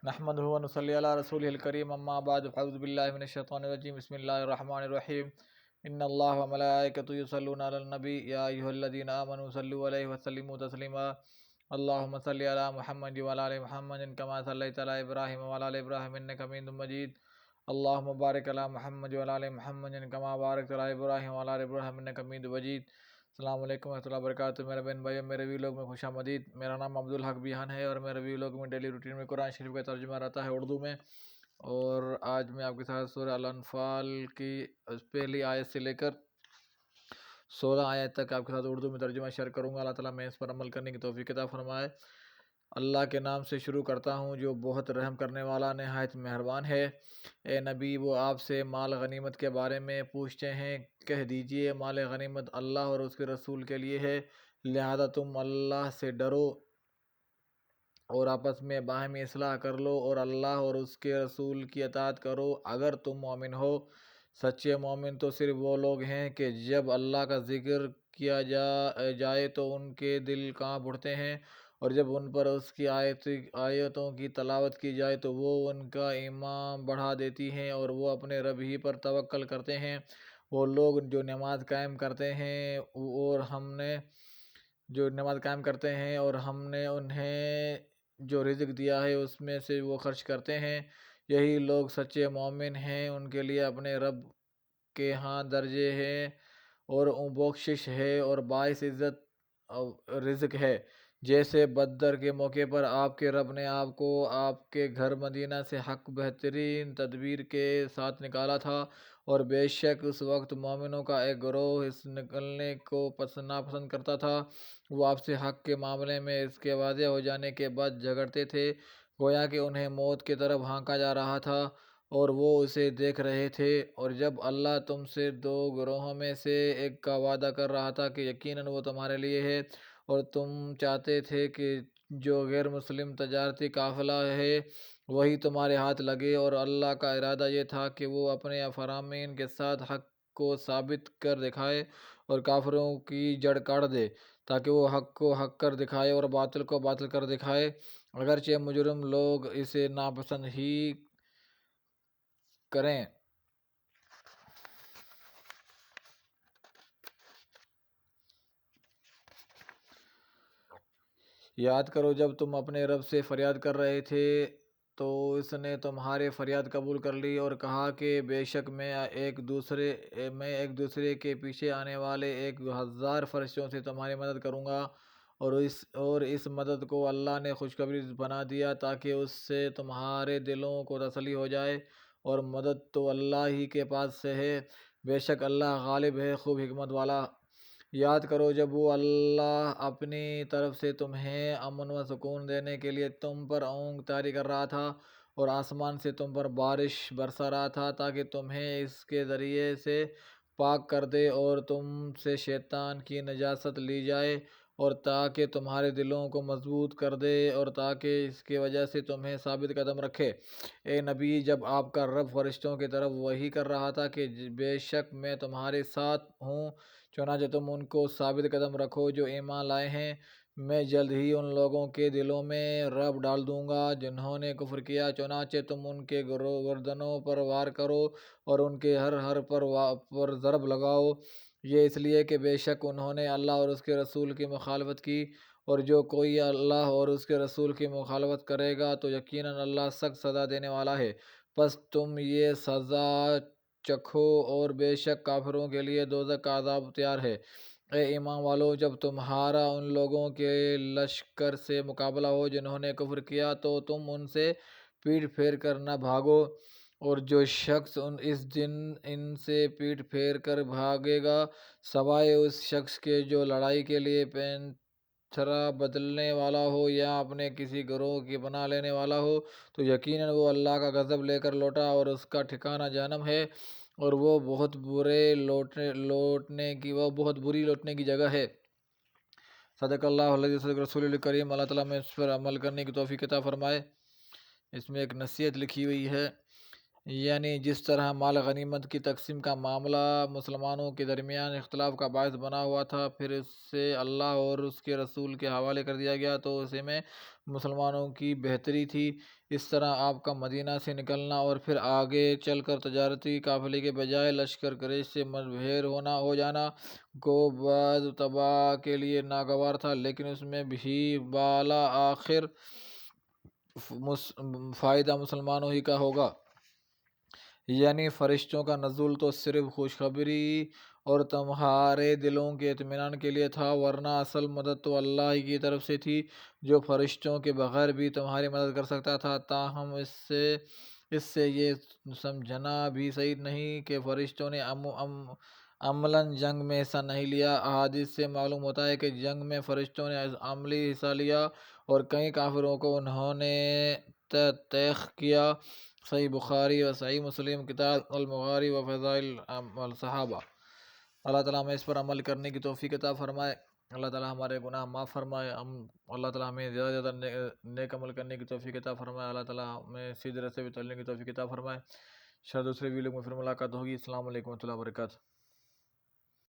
نحمده ونصلي على رسوله الكريم اما بعد فاعوذ بالله من الشيطان الرجيم بسم الله الرحمن الرحيم ان الله وملائكته يصلون على النبي يا ايها الذين امنوا صلوا عليه وسلموا تسليما اللهم صل على محمد وعلى ال محمد كما صليت على ابراهيم وعلى ال ابراهيم انك حميد مجيد اللهم بارك على محمد وعلى ال محمد كما باركت على ابراهيم وعلى ال ابراهيم انك حميد مجيد۔ السلام علیکم ورحمۃ اللہ وبرکاتہ۔ میرے بہن بھائیو، میرے وی لوگ میں خوش آمدید۔ میرا نام عبدالحق بیہان ہے اور میرے وی لوگ میں ڈیلی روٹین میں قرآن شریف کا ترجمہ رہتا ہے اردو میں، اور آج میں آپ کے ساتھ سورہ الانفال کی پہلی آیت سے لے کر 16 آیت تک آپ کے ساتھ اردو میں ترجمہ شیئر کروں گا۔ اللہ تعالیٰ میں اس پر عمل کرنے کی توفیق عطا فرمائے۔ اللہ کے نام سے شروع کرتا ہوں جو بہت رحم کرنے والا نہایت مہربان ہے۔ اے نبی، وہ آپ سے مال غنیمت کے بارے میں پوچھتے ہیں، کہہ دیجئے مال غنیمت اللہ اور اس کے رسول کے لیے ہے، لہذا تم اللہ سے ڈرو اور آپس میں باہمی اصلاح کر لو اور اللہ اور اس کے رسول کی اطاعت کرو اگر تم مومن ہو۔ سچے مومن تو صرف وہ لوگ ہیں کہ جب اللہ کا ذکر کیا جائے تو ان کے دل کانپ اٹھتے ہیں، اور جب ان پر اس کی آیتوں کی تلاوت کی جائے تو وہ ان کا ایمان بڑھا دیتی ہیں اور وہ اپنے رب ہی پر توکل کرتے ہیں۔ وہ لوگ جو نماز قائم کرتے ہیں اور ہم نے انہیں جو رزق دیا ہے اس میں سے وہ خرچ کرتے ہیں، یہی لوگ سچے مومن ہیں۔ ان کے لیے اپنے رب کے ہاں درجے ہیں اور بخشش ہے اور باعث عزت رزق ہے۔ جیسے بدر کے موقع پر آپ کے رب نے آپ کو آپ کے گھر مدینہ سے حق بہترین تدبیر کے ساتھ نکالا تھا، اور بے شک اس وقت مومنوں کا ایک گروہ اس نکلنے کو ناپسند کرتا تھا۔ وہ آپ سے حق کے معاملے میں اس کے واضح ہو جانے کے بعد جھگڑتے تھے، گویا کہ انہیں موت کی طرف ہانکا جا رہا تھا اور وہ اسے دیکھ رہے تھے۔ اور جب اللہ تم سے دو گروہوں میں سے ایک کا وعدہ کر رہا تھا کہ یقیناً وہ تمہارے لیے ہے، اور تم چاہتے تھے کہ جو غیر مسلم تجارتی قافلہ ہے وہی تمہارے ہاتھ لگے، اور اللہ کا ارادہ یہ تھا کہ وہ اپنے فرامین کے ساتھ حق کو ثابت کر دکھائے اور کافروں کی جڑ کاٹ دے، تاکہ وہ حق کو حق کر دکھائے اور باطل کو باطل کر دکھائے، اگرچہ مجرم لوگ اسے ناپسند ہی کریں۔ یاد کرو جب تم اپنے رب سے فریاد کر رہے تھے تو اس نے تمہاری فریاد قبول کر لی اور کہا کہ بے شک میں ایک دوسرے کے پیچھے آنے والے 1000 فرشتوں سے تمہاری مدد کروں گا، اور اس مدد کو اللہ نے خوشخبری بنا دیا تاکہ اس سے تمہارے دلوں کو تسلی ہو جائے، اور مدد تو اللہ ہی کے پاس سے ہے، بے شک اللہ غالب ہے، خوب حکمت والا۔ یاد کرو جب وہ اللہ اپنی طرف سے تمہیں امن و سکون دینے کے لیے تم پر اونگ طاری کر رہا تھا اور آسمان سے تم پر بارش برسا رہا تھا تاکہ تمہیں اس کے ذریعے سے پاک کر دے اور تم سے شیطان کی نجاست لی جائے، اور تاکہ تمہارے دلوں کو مضبوط کر دے اور تاکہ اس کی وجہ سے تمہیں ثابت قدم رکھے۔ اے نبی، جب آپ کا رب فرشتوں کی طرف وحی کر رہا تھا کہ بے شک میں تمہارے ساتھ ہوں، چنانچہ تم ان کو ثابت قدم رکھو جو ایمان لائے ہیں، میں جلد ہی ان لوگوں کے دلوں میں رعب ڈال دوں گا جنہوں نے کفر کیا، چنانچہ تم ان کے گردنوں پر وار کرو اور ان کے ہر پر ضرب لگاؤ، یہ اس لیے کہ بے شک انہوں نے اللہ اور اس کے رسول کی مخالفت کی، اور جو کوئی اللہ اور اس کے رسول کی مخالفت کرے گا تو یقیناً اللہ سخت سزا دینے والا ہے۔ پس تم یہ سزا چکھو، اور بے شک کافروں کے لیے دوزخ کا عذاب تیار ہے۔ اے ایمان والو، جب تمہارا ان لوگوں کے لشکر سے مقابلہ ہو جنہوں نے کفر کیا تو تم ان سے پیٹھ پھیر کر نہ بھاگو، اور جو شخص اس دن ان سے پیٹھ پھیر کر بھاگے گا سوائے اس شخص کے جو لڑائی کے لیے پینتھرا بدلنے والا ہو یا اپنے کسی گروہ کی پناہ لینے والا ہو، تو یقیناً وہ اللہ کا غضب لے کر لوٹا اور اس کا ٹھکانہ جہنم ہے، اور وہ بہت بری لوٹنے کی جگہ ہے۔ صدق اللہ العظیم، صدق رسول الکریم۔ اللہ تعالیٰ میں اس پر عمل کرنے کی توفیق عطا فرمائے۔ اس میں ایک نصیحت لکھی ہوئی ہے یعنی جس طرح مال غنیمت کی تقسیم کا معاملہ مسلمانوں کے درمیان اختلاف کا باعث بنا ہوا تھا، پھر اس سے اللہ اور اس کے رسول کے حوالے کر دیا گیا تو اسے میں مسلمانوں کی بہتری تھی۔ اس طرح آپ کا مدینہ سے نکلنا اور پھر آگے چل کر تجارتی قافلے کے بجائے لشکر قریش سے منبہر ہو جانا کو بعض تباہ کے لیے ناگوار تھا، لیکن اس میں بھی بالآخر فائدہ مسلمانوں ہی کا ہوگا۔ یعنی فرشتوں کا نزول تو صرف خوشخبری اور تمہارے دلوں کے اطمینان کے لیے تھا، ورنہ اصل مدد تو اللہ ہی کی طرف سے تھی جو فرشتوں کے بغیر بھی تمہاری مدد کر سکتا تھا۔ تاہم اس سے یہ سمجھنا بھی صحیح نہیں کہ فرشتوں نے عملاً جنگ میں حصہ نہیں لیا۔ احادیث سے معلوم ہوتا ہے کہ جنگ میں فرشتوں نے عملی حصہ لیا اور کئی کافروں کو انہوں نے طیخ کیا۔ صحیح بخاری و صحیح مسلم، کتاب المغازی و فضائل الصحابہ۔ اللہ تعالیٰ ہمیں اس پر عمل کرنے کی توفیق عطا فرمائے۔ اللہ تعالیٰ ہمارے گناہ معاف فرمائے۔ اللہ تعالیٰ ہمیں زیادہ سے زیادہ نیک عمل کرنے کی توفیق عطا فرمائے۔ اللہ تعالیٰ ہمیں سیدھے راستے پہ چلنے کی توفیق عطا فرمائے۔ شاید دوسرے ویڈیو میں پھر ملاقات ہوگی۔ السلام علیکم و رحمۃ اللہ وبرکاتہ۔